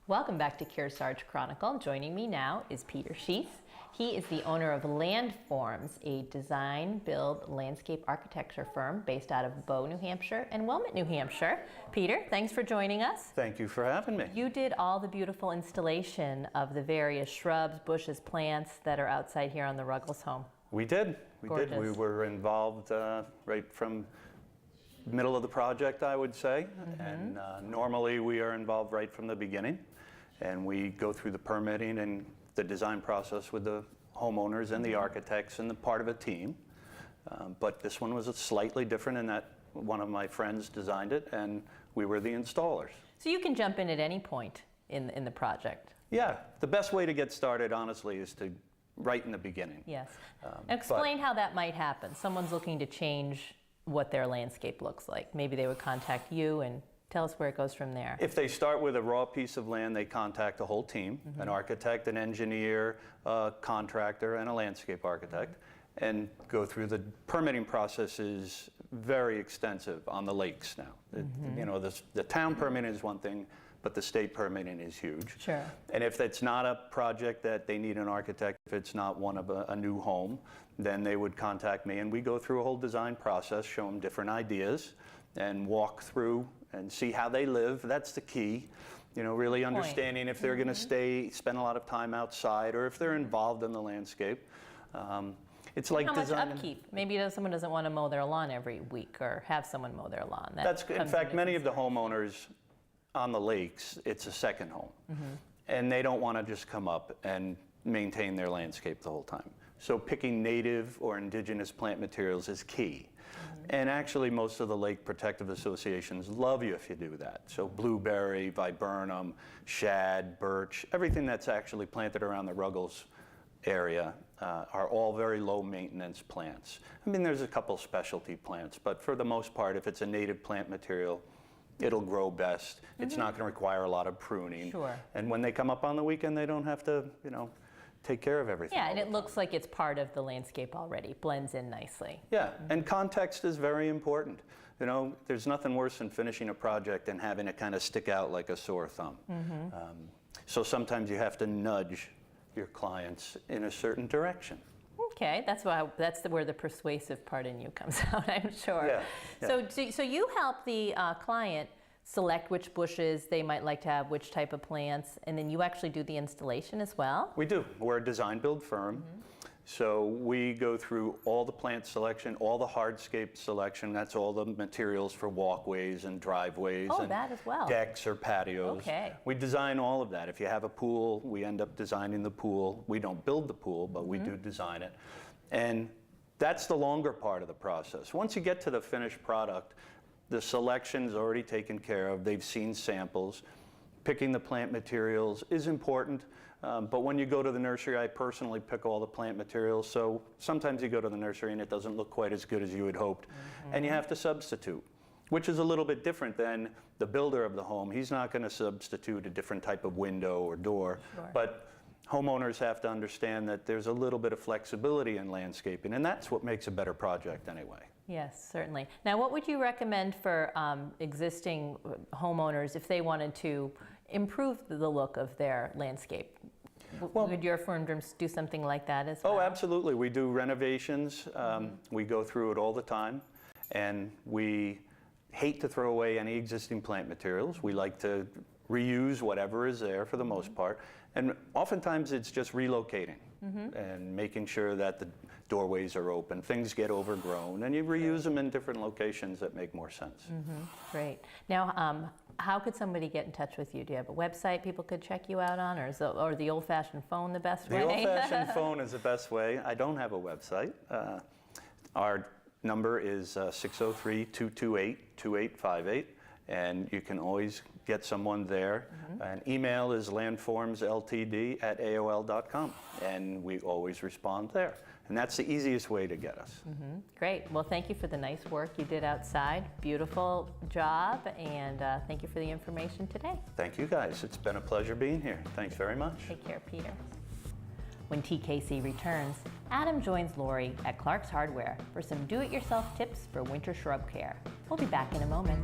Welcome back to Kearsarge Chronicle. Joining me now is Peter Schiess. He is the owner of Landforms, a design, build, landscape architecture firm based out of Bow, New Hampshire and Wilmette, New Hampshire. Peter, thanks for joining us. Thank you for having me. You did all the beautiful installation of the various shrubs, bushes, plants that are outside here on the Ruggles home. We did. Gorgeous. We were involved right from middle of the project, I would say. And normally we are involved right from the beginning. And we go through the permitting and the design process with the homeowners and the architects and the part of a team. But this one was slightly different in that one of my friends designed it and we were the installers. So you can jump in at any point in the project. Yeah, the best way to get started, honestly, is to right in the beginning. Yes. Explain how that might happen. Someone's looking to change what their landscape looks like. Maybe they would contact you and tell us where it goes from there. If they start with a raw piece of land, they contact the whole team, an architect, an engineer, a contractor, and a landscape architect, and go through the permitting process is very extensive on the lakes now. You know, the town permitting is one thing, but the state permitting is huge. Sure. And if it's not a project that they need an architect, if it's not one of a new home, then they would contact me and we go through a whole design process, show them different ideas, and walk through and see how they live. That's the key. You know, really understanding if they're going to spend a lot of time outside, or if they're involved in the landscape. It's like how much upkeep? Maybe someone doesn't want to mow their lawn every week or have someone mow their lawn. That's good. In fact, many of the homeowners on the lakes, it's a second home. And they don't want to just come up and maintain their landscape the whole time. So picking native or indigenous plant materials is key. And actually most of the lake protective associations love you if you do that. So blueberry, viburnum, shad, birch, everything that's actually planted around the Ruggles area are all very low maintenance plants. I mean, there's a couple specialty plants, but for the most part, if it's a native plant material, it'll grow best. It's not going to require a lot of pruning. Sure. And when they come up on the weekend, they don't have to, you know, take care of everything. Yeah, and it looks like it's part of the landscape already, blends in nicely. Yeah, and context is very important. You know, there's nothing worse than finishing a project and having it kind of stick out like a sore thumb. So sometimes you have to nudge your clients in a certain direction. Okay, that's where the persuasive part in you comes out, I'm sure. Yeah, yeah. So you help the client select which bushes they might like to have, which type of plants, and then you actually do the installation as well? We do. We're a design build firm. So we go through all the plant selection, all the hardscape selection. That's all the materials for walkways and driveways and that as well. Decks or patios. Okay. We design all of that. If you have a pool, we end up designing the pool. We don't build the pool, but we do design it. And that's the longer part of the process. Once you get to the finished product, the selection's already taken care of. They've seen samples. Picking the plant materials is important, but when you go to the nursery, I personally pick all the plant materials, so sometimes you go to the nursery and it doesn't look quite as good as you had hoped, and you have to substitute, which is a little bit different than the builder of the home. He's not going to substitute a different type of window or door, but homeowners have to understand that there's a little bit of flexibility in landscaping, and that's what makes a better project anyway. Yes, certainly. Now, what would you recommend for existing homeowners if they wanted to improve the look of their landscape? Would your firm do something like that as well? Oh, absolutely. We do renovations. We go through it all the time, and we hate to throw away any existing plant materials. We like to reuse whatever is there for the most part, and oftentimes it's just relocating and making sure that the doorways are open. Things get overgrown and you reuse them in different locations that make more sense. Great. Now, how could somebody get in touch with you? Do you have a website people could check you out on, or the old-fashioned phone the best way? The old-fashioned phone is the best way. I don't have a website. Our number is 603-228-2858. And you can always get someone there. And email is landformsltd@aol.com, and we always respond there. And that's the easiest way to get us. Great. Well, thank you for the nice work you did outside. Beautiful job, and thank you for the information today. Thank you, guys. It's been a pleasure being here. Thanks very much. Take care, Peter. When TKC returns, Adam joins Lori at Clark's Hardware for some do-it-yourself tips for winter shrub care. We'll be back in a moment.